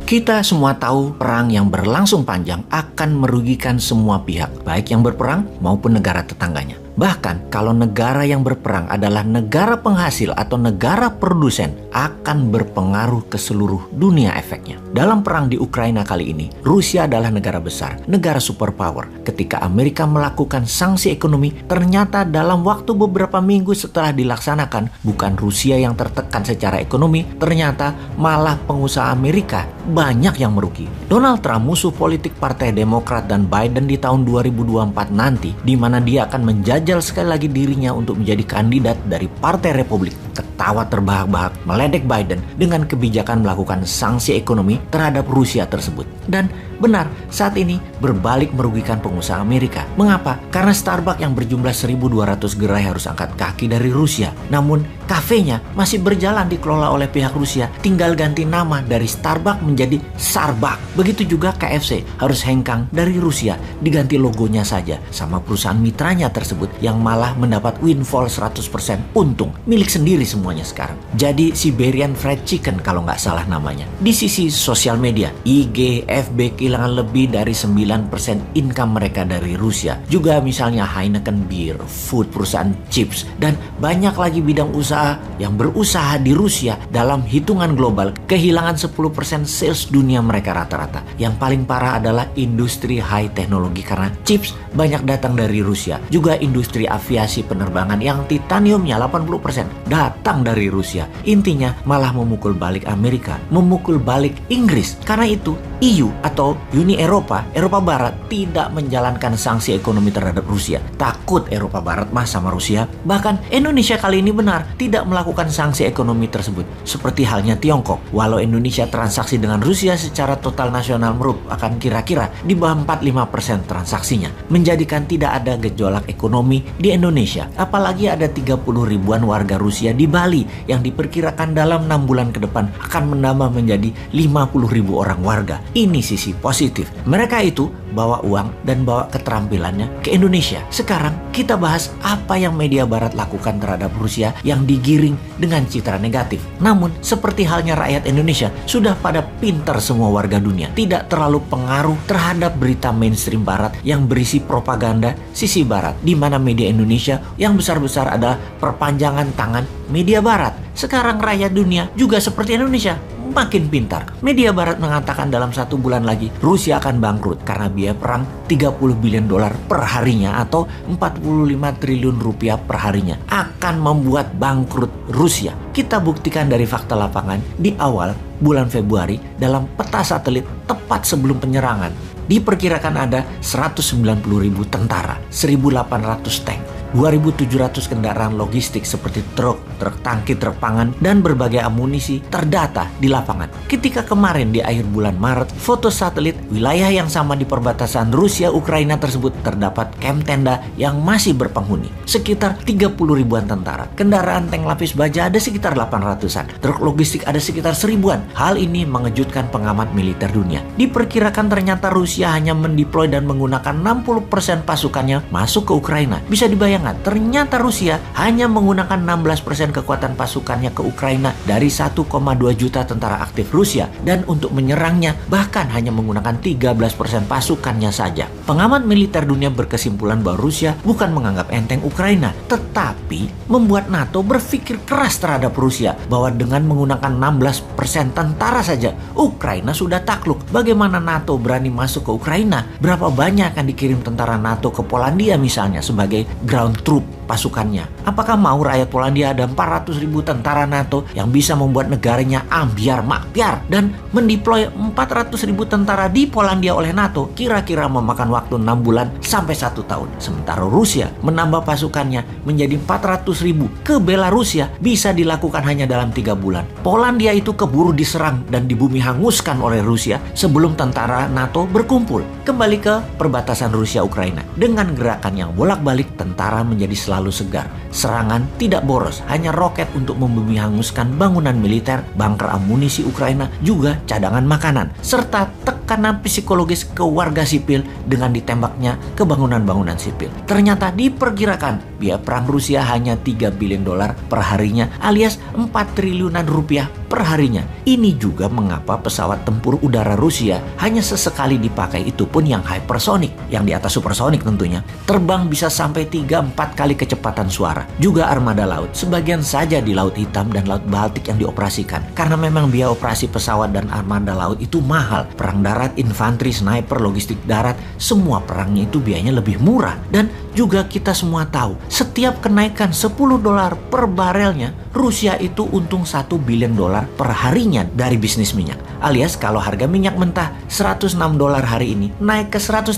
Kita semua tahu perang yang berlangsung panjang akan merugikan semua pihak, baik yang berperang maupun negara tetangganya. Bahkan kalau negara yang berperang adalah negara penghasil atau negara produsen, akan berpengaruh ke seluruh dunia efeknya. Dalam perang di Ukraina kali ini, Rusia adalah negara besar, negara superpower. Ketika Amerika melakukan sanksi ekonomi, ternyata dalam waktu beberapa minggu setelah dilaksanakan, bukan Rusia yang tertekan secara ekonomi, ternyata malah pengusaha Amerika banyak yang merugi. Donald Trump, musuh politik Partai Demokrat dan Biden di tahun 2024 nanti, di mana dia akan menjajal sekali lagi dirinya untuk menjadi kandidat dari Partai Republik, ketawa terbahak-bahak meledek Biden dengan kebijakan melakukan sanksi ekonomi terhadap Rusia tersebut. Dan benar, saat ini berbalik merugikan pengusaha Amerika. Mengapa? Karena Starbucks yang berjumlah 1.200 gerai harus angkat kaki dari Rusia. Namun, kafenya masih berjalan dikelola oleh pihak Rusia, tinggal ganti nama dari Starbucks menjadi Sarbak. Begitu juga KFC harus hengkang dari Rusia, diganti logonya saja sama perusahaan mitranya tersebut yang malah mendapat windfall 100% untung, milik sendiri semuanya sekarang. Jadi Siberian Fried Chicken kalau nggak salah namanya. Di sisi sosial media, IG, FB kehilangan lebih dari 9% income mereka dari Rusia. Juga misalnya Heineken Beer, Food, perusahaan chips, dan banyak lagi bidang usaha yang berusaha di Rusia dalam hitungan global kehilangan 10% sales dunia mereka rata-rata. Yang paling parah adalah industri high teknologi karena chips banyak datang dari Rusia. Juga industri aviasi penerbangan yang titaniumnya 80% datang dari Rusia. Intinya malah memukul balik Amerika, memukul balik Inggris. Karena itu EU atau Uni Eropa Barat tidak menjalankan sanksi ekonomi terhadap Rusia. Takut Eropa Barat mah sama Rusia. Bahkan Indonesia kali ini benar tidak melakukan sanksi ekonomi tersebut. Seperti halnya Tiongkok. Walau Indonesia transaksi dengan Rusia secara total nasional merupakan kira-kira di bawah 45% transaksinya, menjadikan tidak ada gejolak ekonomi di Indonesia. Apalagi ada 30 ribuan warga Rusia di Bali yang diperkirakan dalam 6 bulan ke depan akan menambah menjadi 50 ribu orang warga. Ini sisi positif. Mereka itu bawa uang dan bawa keterampilannya ke Indonesia. Sekarang kita bahas apa yang media barat lakukan terhadap Rusia yang digiring dengan citra negatif. Namun seperti halnya rakyat Indonesia, sudah pada pintar semua warga dunia, tidak terlalu pengaruh terhadap berita mainstream barat yang berisi propaganda sisi barat, di mana media Indonesia yang besar-besar adalah perpanjangan tangan media barat. Sekarang rakyat dunia juga seperti Indonesia, makin pintar. Media barat mengatakan dalam 1 bulan lagi Rusia akan bangkrut karena biaya perang 30 billion dolar per harinya atau 45 triliun rupiah per harinya akan membuat bangkrut Rusia. Kita buktikan dari fakta lapangan di awal bulan Februari dalam peta satelit tepat sebelum penyerangan. Diperkirakan ada 190.000 tentara, 1.800 tank, 2.700 kendaraan logistik seperti truk tangki, truk pangan, dan berbagai amunisi terdata di lapangan. Ketika kemarin di akhir bulan Maret, foto satelit wilayah yang sama di perbatasan Rusia-Ukraina tersebut terdapat kamp tenda yang masih berpenghuni. Sekitar 30 ribuan tentara. Kendaraan tank lapis baja ada sekitar 800-an. Truk logistik ada sekitar 1000-an. Hal ini mengejutkan pengamat militer dunia. Diperkirakan ternyata Rusia hanya mendeploy dan menggunakan 60% pasukannya masuk ke Ukraina. Bisa dibayangkan, ternyata Rusia hanya menggunakan 16% kekuatan pasukannya ke Ukraina dari 1,2 juta tentara aktif Rusia, dan untuk menyerangnya bahkan hanya menggunakan 13% pasukannya saja. Pengamat militer dunia berkesimpulan bahwa Rusia bukan menganggap enteng Ukraina, tetapi membuat NATO berpikir keras terhadap Rusia bahwa dengan menggunakan 16% tentara saja Ukraina sudah takluk. Bagaimana NATO berani masuk ke Ukraina? Berapa banyak akan dikirim tentara NATO ke Polandia misalnya sebagai ground troop pasukannya? Apakah mau rakyat Polandia ada 400.000 tentara NATO yang bisa membuat negaranya ambiar makbiar, dan mendeploy 400.000 tentara di Polandia oleh NATO kira-kira memakan waktu 6 bulan sampai 1 tahun. Sementara Rusia menambah pasukannya menjadi 400.000 ke Belarusia bisa dilakukan hanya dalam 3 bulan. Polandia itu keburu diserang dan di bumi hanguskan oleh Rusia sebelum tentara NATO berkumpul. Kembali ke perbatasan Rusia-Ukraina. Dengan gerakan yang bolak-balik, tentara menjadi selalu segar. Serangan tidak boros, hanya roket untuk membumi hanguskan bangunan militer, bunker amunisi Ukraina, juga cadangan makanan, serta tekanan psikologis ke warga sipil dengan ditembaknya ke bangunan-bangunan sipil. Ternyata diperkirakan biaya perang Rusia hanya 3 billion dolar per harinya alias 4 triliunan rupiah per harinya. Ini juga mengapa pesawat tempur udara Rusia hanya sesekali dipakai, itu pun yang hypersonic, yang di atas supersonic tentunya. Terbang bisa sampai 3-4 kali kecepatan suara. Juga armada laut, sebagian saja di Laut Hitam dan Laut Baltik yang dioperasikan. Karena memang biaya operasi pesawat dan armada laut itu mahal. Perang darat, infanteri, sniper, logistik darat, semua perangnya itu biayanya lebih murah. Dan juga kita semua tahu, setiap kenaikan 10 dolar per barelnya, Rusia itu untung 1 billion dolar per harinya dari bisnis minyak. Alias kalau harga minyak mentah 106 dolar hari ini, naik ke 116,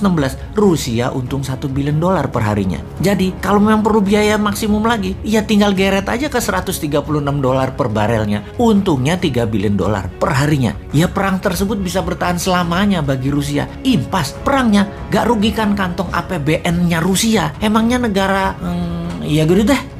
Rusia untung 1 billion dolar per harinya. Jadi kalau memang perlu biaya maksimum lagi, ya tinggal geret aja ke 136 dolar per barelnya, untungnya 3 billion dolar per harinya. Ya perang tersebut bisa bertahan selamanya bagi Rusia. Impas, perangnya gak rugikan kantong APBN-nya Rusia. Emangnya negara, ya gitu deh.